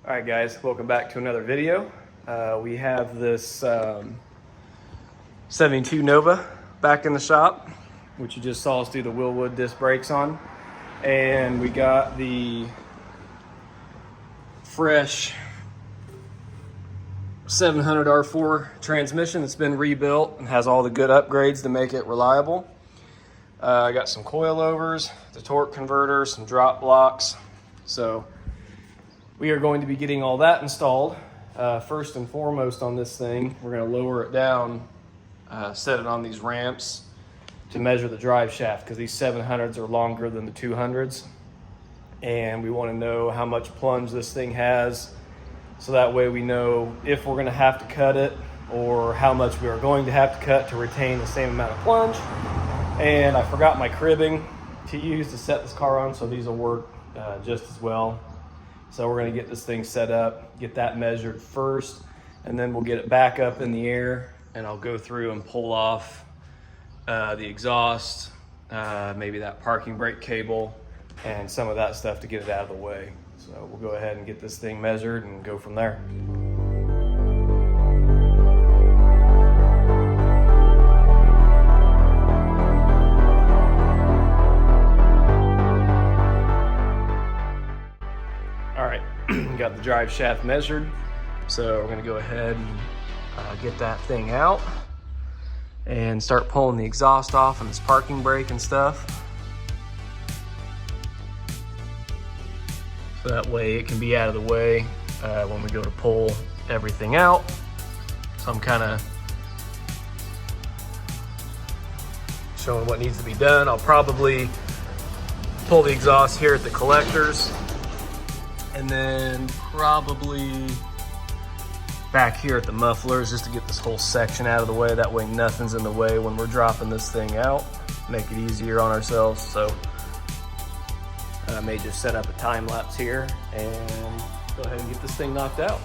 All right, guys, welcome back to another video. We have this 72 Nova back in the shop, which you just saw us do the Willwood disc brakes on. And we got the fresh 700 R4 transmission that's been rebuilt and has all the good upgrades to make it reliable. I got some coilovers, the torque converter, some drop blocks. So we are going to be getting all that installed. First and foremost on this thing, we're going to lower it down, set it on these ramps to measure the drive shaft, because these 700s are longer than the 200s. And we want to know how much plunge this thing has, so that way we know if we're going to have to cut it or how much we are going to have to cut to retain the same amount of plunge. And I forgot my cribbing to use to set this car on, so these will work just as well. So we're going to get this thing set up, get that measured first, and then we'll get it back up in the air, and I'll go through and pull off the exhaust, maybe that parking brake cable, and some of that stuff to get it out of the way. So we'll go ahead and get this thing measured and go from there. Got the drive shaft measured, so we're going to go ahead and get that thing out and start pulling the exhaust off and this parking brake and stuff, so that way it can be out of the way when we go to pull everything out. So I'm kind of showing what needs to be done. I'll probably pull the exhaust here at the collectors, and then probably back here at the mufflers, just to get this whole section out of the way. That way nothing's in the way when we're dropping this thing out. Make it easier on ourselves. So I may just set up a time lapse here and go ahead and get this thing knocked out.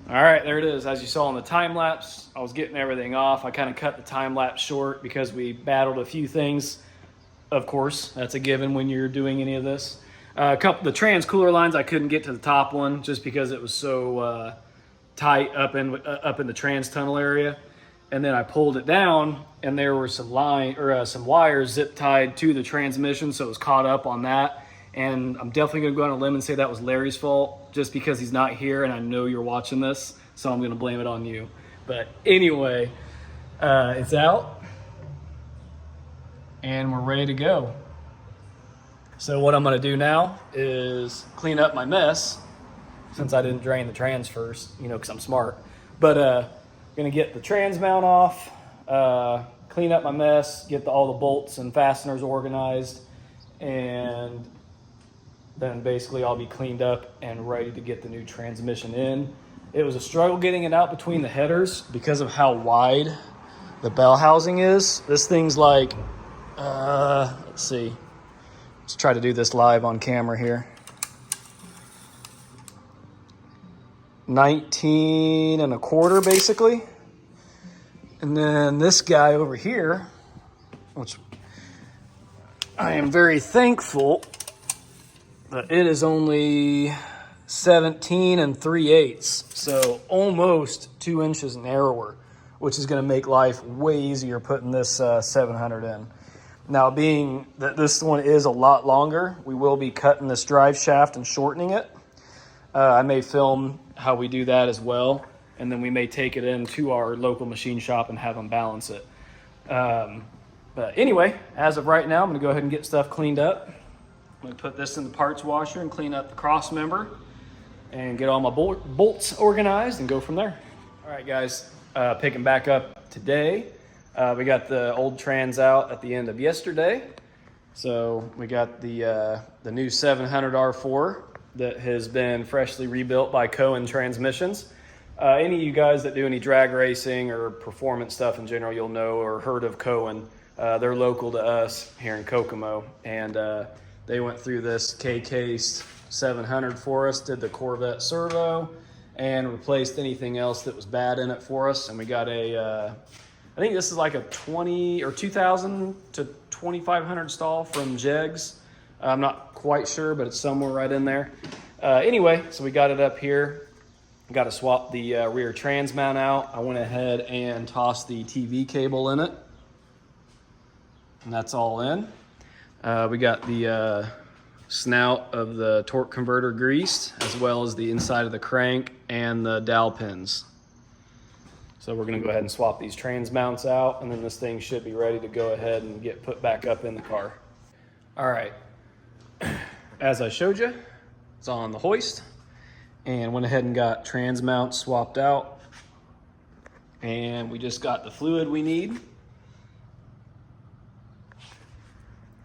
All right, there it is. As you saw in the time lapse, I was getting everything off. I kind of cut the time lapse short because we battled a few things. Of course, that's a given when you're doing any of this. The trans cooler lines, I couldn't get to the top one just because it was so tight up in the trans tunnel area. And then I pulled it down, and there were some wires zip tied to the transmission, so it was caught up on that. And I'm definitely going to go on a limb and say that was Larry's fault, just because he's not here and I know you're watching this, so I'm going to blame it on you. But anyway, it's out and we're ready to go. So what I'm going to do now is clean up my mess, since I didn't drain the trans first, because I'm smart. But going to get the trans mount off, clean up my mess, get all the bolts and fasteners organized, and then basically I'll be cleaned up and ready to get the new transmission in. It was a struggle getting it out between the headers because of how wide the bell housing is. This thing's like, let's see. Let's try to do this live on camera here. 19 1/4 basically. And then this guy over here, which I am very thankful, but it is only 17 3/8, so almost 2 inches narrower, which is going to make life way easier putting this 700 in. Now, being that this one is a lot longer, we will be cutting this drive shaft and shortening it. I may film how we do that as well, and then we may take it into our local machine shop and have them balance it. But anyway, as of right now, I'm going to go ahead and get stuff cleaned up. I'm going to put this in the parts washer and clean up the Crossmember and get all my bolts organized and go from there. All right, guys, picking back up today. We got the old trans out at the end of yesterday. So we got the new 700 R4 that has been freshly rebuilt by Cohen Transmissions. Any of you guys that do any drag racing or performance stuff in general, you'll know or heard of Cohen. They're local to us here in Kokomo, and they went through this K-Case 700 for us, did the Corvette servo, and replaced anything else that was bad in it for us. And we got I think this is like a 2,000 to 2,500 stall from Jegs. I'm not quite sure, but it's somewhere right in there. Anyway, so we got it up here. Got to swap the rear trans mount out. I went ahead and tossed the TV cable in it. And that's all in. We got the snout of the torque converter greased, as well as the inside of the crank and the dowel pins. So we're gonna go ahead and swap these trans mounts out, and then this thing should be ready to go ahead and get put back up in the car. All right, as I showed you, it's on the hoist, and went ahead and got trans mounts swapped out, and we just got the fluid we need.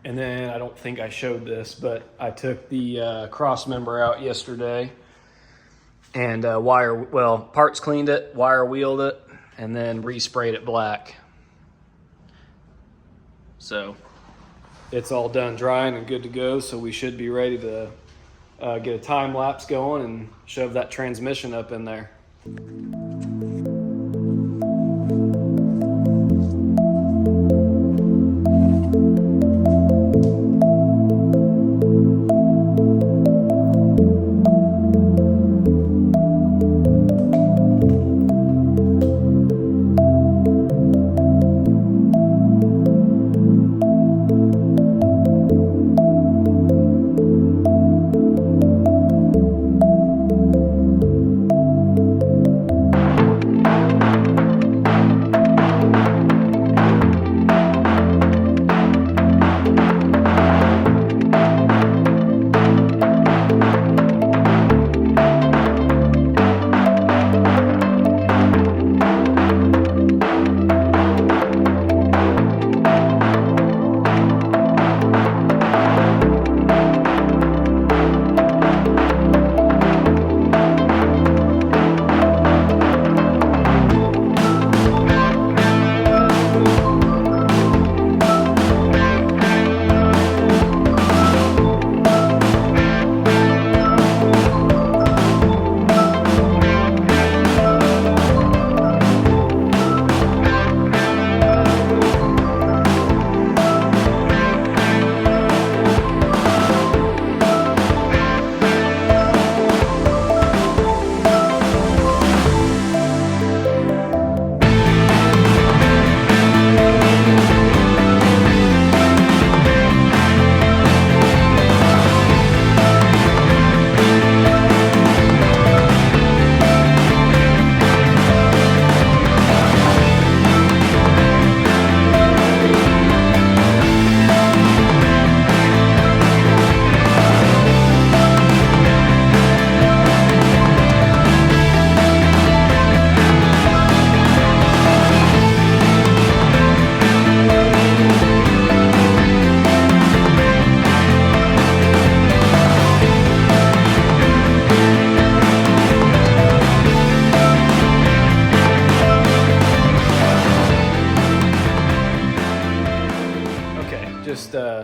And then I don't think I showed this, but I took the Crossmember out yesterday and parts cleaned it, wire wheeled it, and then resprayed it black. So it's all done drying and good to go. So we should be ready to get a time lapse going and shove that transmission up in there.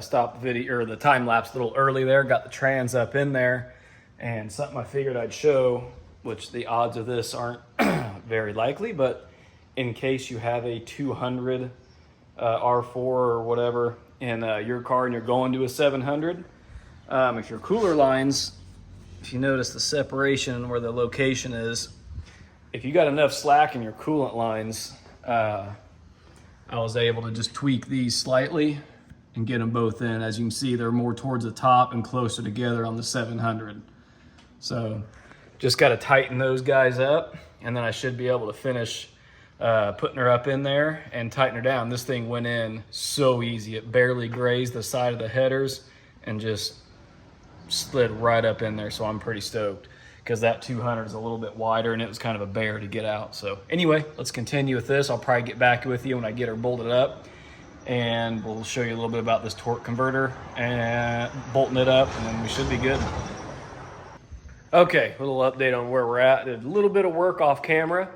Stopped the video or the time lapse a little early there, got the trans up in there, and something I figured I'd show, which the odds of this aren't very likely, but in case you have a 200 R4 or whatever in your car and you're going to a 700, if your cooler lines, if you notice the separation where the location is, if you got enough slack in your coolant lines, I was able to just tweak these slightly and get them both in. As you can see, they're more towards the top and closer together on the 700. So just got to tighten those guys up, and then I should be able to finish putting her up in there and tighten her down. This thing went in so easy. It barely grazed the side of the headers and just slid right up in there. So I'm pretty stoked because that 200 is a little bit wider and it was kind of a bear to get out. So anyway, let's continue with this. I'll probably get back with you when I get her bolted up, and we'll show you a little bit about this torque converter and bolting it up, and then we should be good. Okay, a little update on where we're at. Did a little bit of work off camera.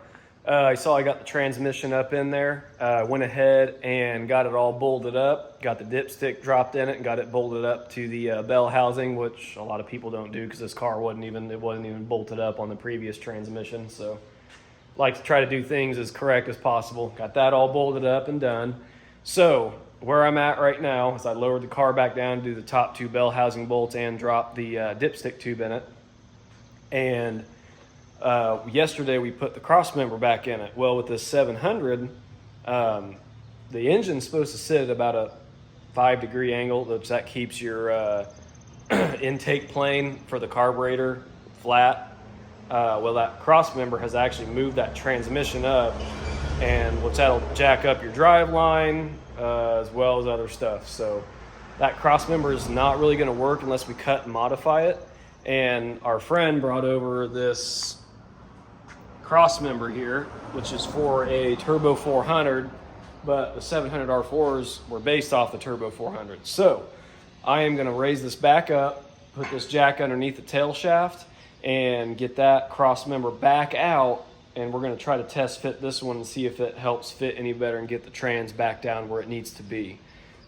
You saw I got the transmission up in there. Went ahead and got it all bolted up. Got the dipstick dropped in it and got it bolted up to the bell housing, which a lot of people don't do because this car wasn't even bolted up on the previous transmission. So like to try to do things as correct as possible. Got that all bolted up and done. So where I'm at right now is I lowered the car back down to do the top 2 bell housing bolts and drop the dipstick tube in it. And yesterday we put the Crossmember back in it. Well, with this 700, the engine's supposed to sit at about a 5-degree angle, which that keeps your intake plane for the carburetor flat. Well, that Crossmember has actually moved that transmission up, and which that'll jack up your drive line as well as other stuff. So that Crossmember is not really going to work unless we cut and modify it. And our friend brought over this Crossmember here, which is for a Turbo 400, but the 700 R4s were based off the Turbo 400. So I am going to raise this back up, put this jack underneath the tail shaft, and get that Crossmember back out, and we're going to try to test fit this one and see if it helps fit any better and get the trans back down where it needs to be.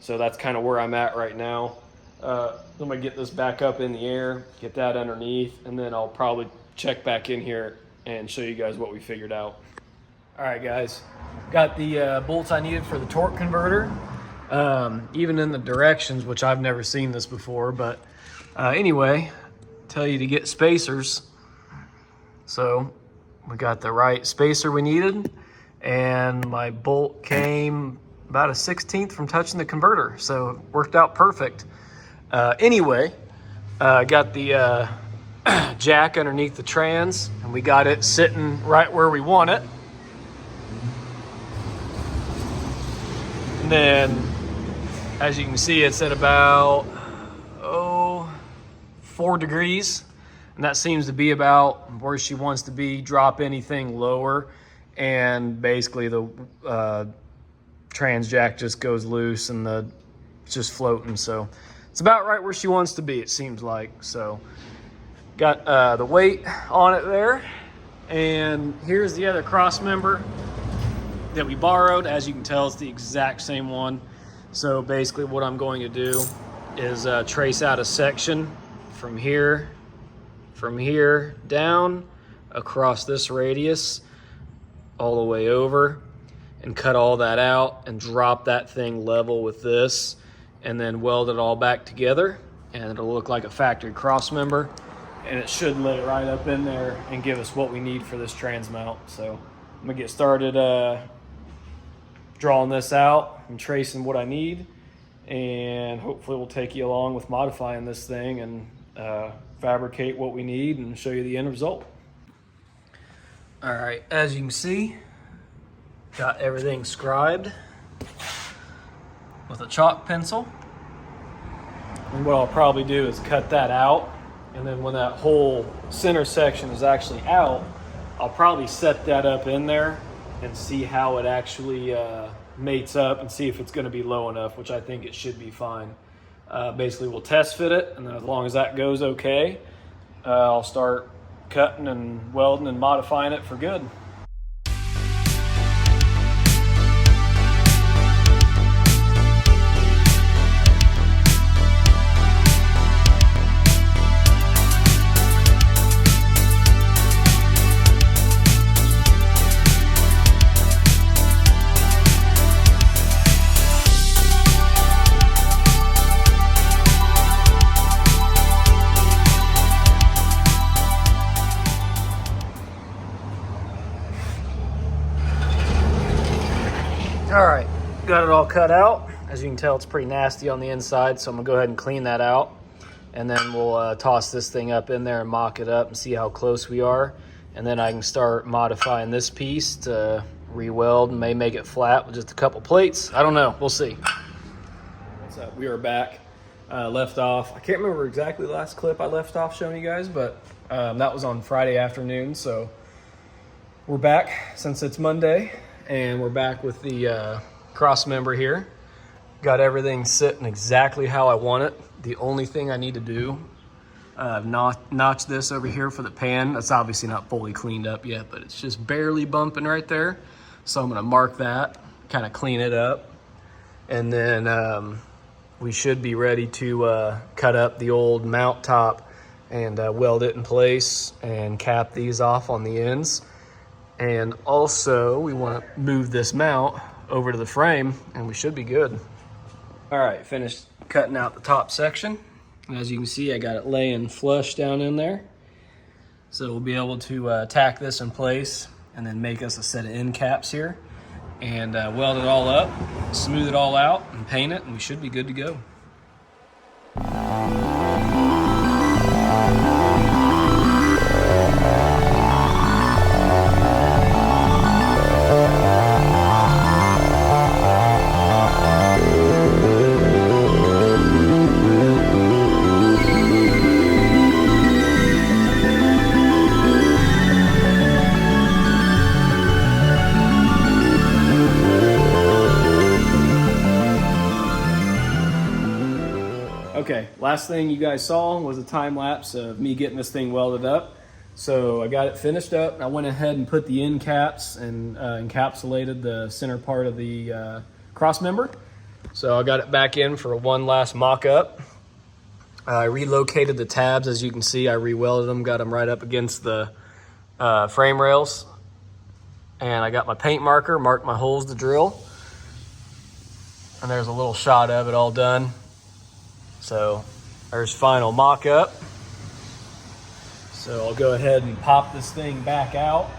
So that's kind of where I'm at right now. I'm going to get this back up in the air, get that underneath, and then I'll probably check back in here and show you guys what we figured out. All right, guys, got the bolts I needed for the torque converter, even in the directions, which I've never seen this before, but anyway, tell you to get spacers. So we got the right spacer we needed, and my bolt came about a 1/16 from touching the converter, so it worked out perfect. Anyway, got the jack underneath the trans, and we got it sitting right where we want it. And then, as you can see, it's at about 4 degrees, and that seems to be about where she wants to be. Drop anything lower, and basically the trans jack just goes loose and it's just floating. So it's about right where she wants to be, it seems like. So got the weight on it there, and here's the other Crossmember that we borrowed. As you can tell, it's the exact same one. So basically what I'm going to do is trace out a section from here down across this radius all the way over, and cut all that out and drop that thing level with this, and then weld it all back together, and it'll look like a factory Crossmember, and it should lay right up in there and give us what we need for this trans mount. So I'm gonna get started drawing this out and tracing what I need, and hopefully we'll take you along with modifying this thing and fabricate what we need and show you the end result. All right, as you can see, got everything scribed with a chalk pencil. And what I'll probably do is cut that out, and then when that whole center section is actually out, I'll probably set that up in there and see how it actually mates up, and see if it's going to be low enough, which I think it should be fine. Basically we'll test fit it, and then as long as that goes okay, I'll start cutting and welding and modifying it for good. All right, got it all cut out. As you can tell, it's pretty nasty on the inside, so I'm gonna go ahead and clean that out, and then we'll toss this thing up in there and mock it up and see how close we are, and then I can start modifying this piece to re-weld and may make it flat with just a couple plates. I don't know, we'll see. What's up? We are back. Left off, I can't remember exactly the last clip I left off showing you guys, but that was on Friday afternoon, so we're back since it's Monday. And we're back with the Crossmember here. Got everything sitting exactly how I want it. The only thing I need to do I've notched this over here for the pan. That's obviously not fully cleaned up yet, but it's just barely bumping right there. So I'm gonna mark that, kind of clean it up. And then we should be ready to cut up the old mount top and weld it in place and cap these off on the ends. And also we want to move this mount over to the frame and we should be good. All right, finished cutting out the top section. And as you can see, I got it laying flush down in there. So we'll be able to tack this in place and then make us a set of end caps here and weld it all up, smooth it all out and paint it, and we should be good to go. Okay, last thing you guys saw was a time lapse of me getting this thing welded up. So I got it finished up, and I went ahead and put the end caps and encapsulated the center part of the crossmember. So I got it back in for one last mock-up. I relocated the tabs, as you can see. I re-welded them, got them right up against the frame rails. And I got my paint marker, marked my holes to drill. And there's a little shot of it all done. So there's final mock-up. So I'll go ahead and pop this thing back out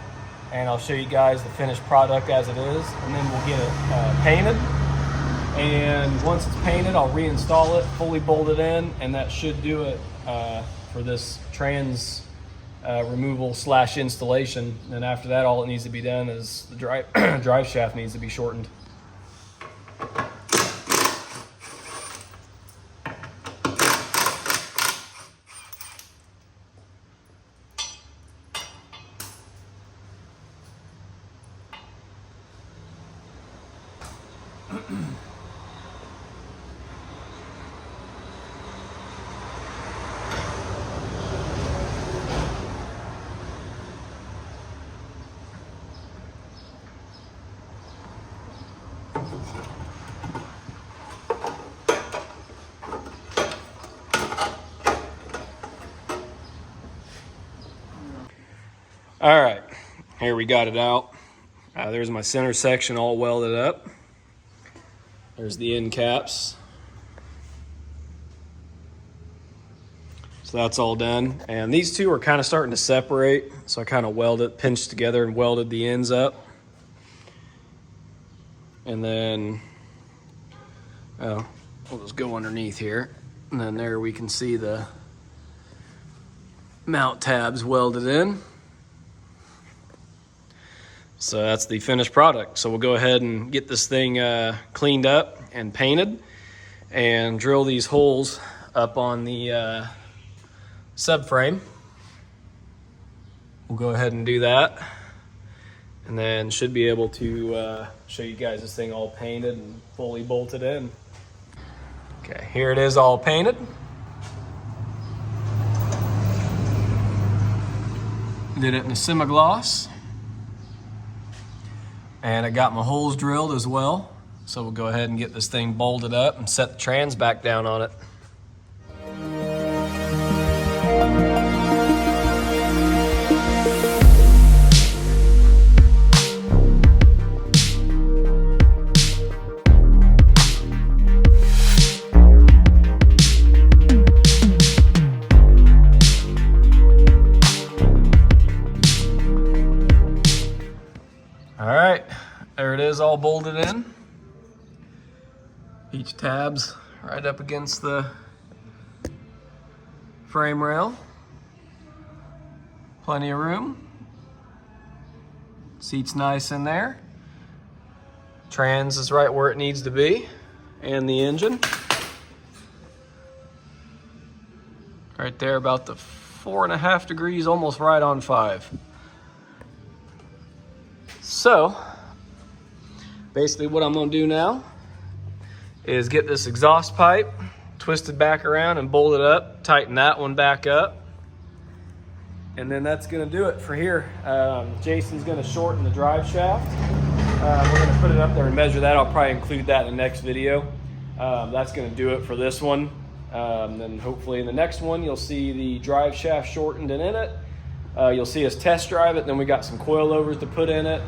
and I'll show you guys the finished product as it is, and then we'll get it painted. And once it's painted, I'll reinstall it, fully bolted in, and that should do it for this trans removal / installation. And after that, all it needs to be done is the drive shaft needs to be shortened. All right, here we got it out. There's my center section all welded up. There's the end caps. So that's all done. And these two are kind of starting to separate. So I kind of pinched together and welded the ends up. And then, we'll just go underneath here. And then there we can see the mount tabs welded in. So that's the finished product. So we'll go ahead and get this thing cleaned up and painted and drill these holes up on the subframe. We'll go ahead and do that, and then should be able to show you guys this thing all painted and fully bolted in. Okay, here it is all painted. Did it in a semi-gloss. And I got my holes drilled as well. So we'll go ahead and get this thing bolted up and set the trans back down on it. All right, there it is all bolted in. Each tab's right up against the frame rail. Plenty of room. Seat's nice in there. Trans is right where it needs to be. And the engine. Right there about the 4.5 degrees, almost right on 5. So, basically what I'm gonna do now is get this exhaust pipe twisted back around and bolted up. Tighten that one back up. And then that's gonna do it for here. Jason's gonna shorten the drive shaft. We're gonna put it up there and measure that. I'll probably include that in the next video. That's gonna do it for this one. Then hopefully in the next one, you'll see the drive shaft shortened and in it. You'll see us test drive it. Then we got some coilovers to put in it.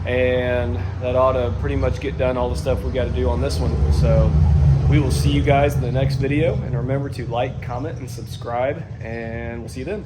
And that ought to pretty much get done all the stuff we gotta do on this one. So we will see you guys in the next video. And remember to like, comment, and subscribe. And we'll see you then.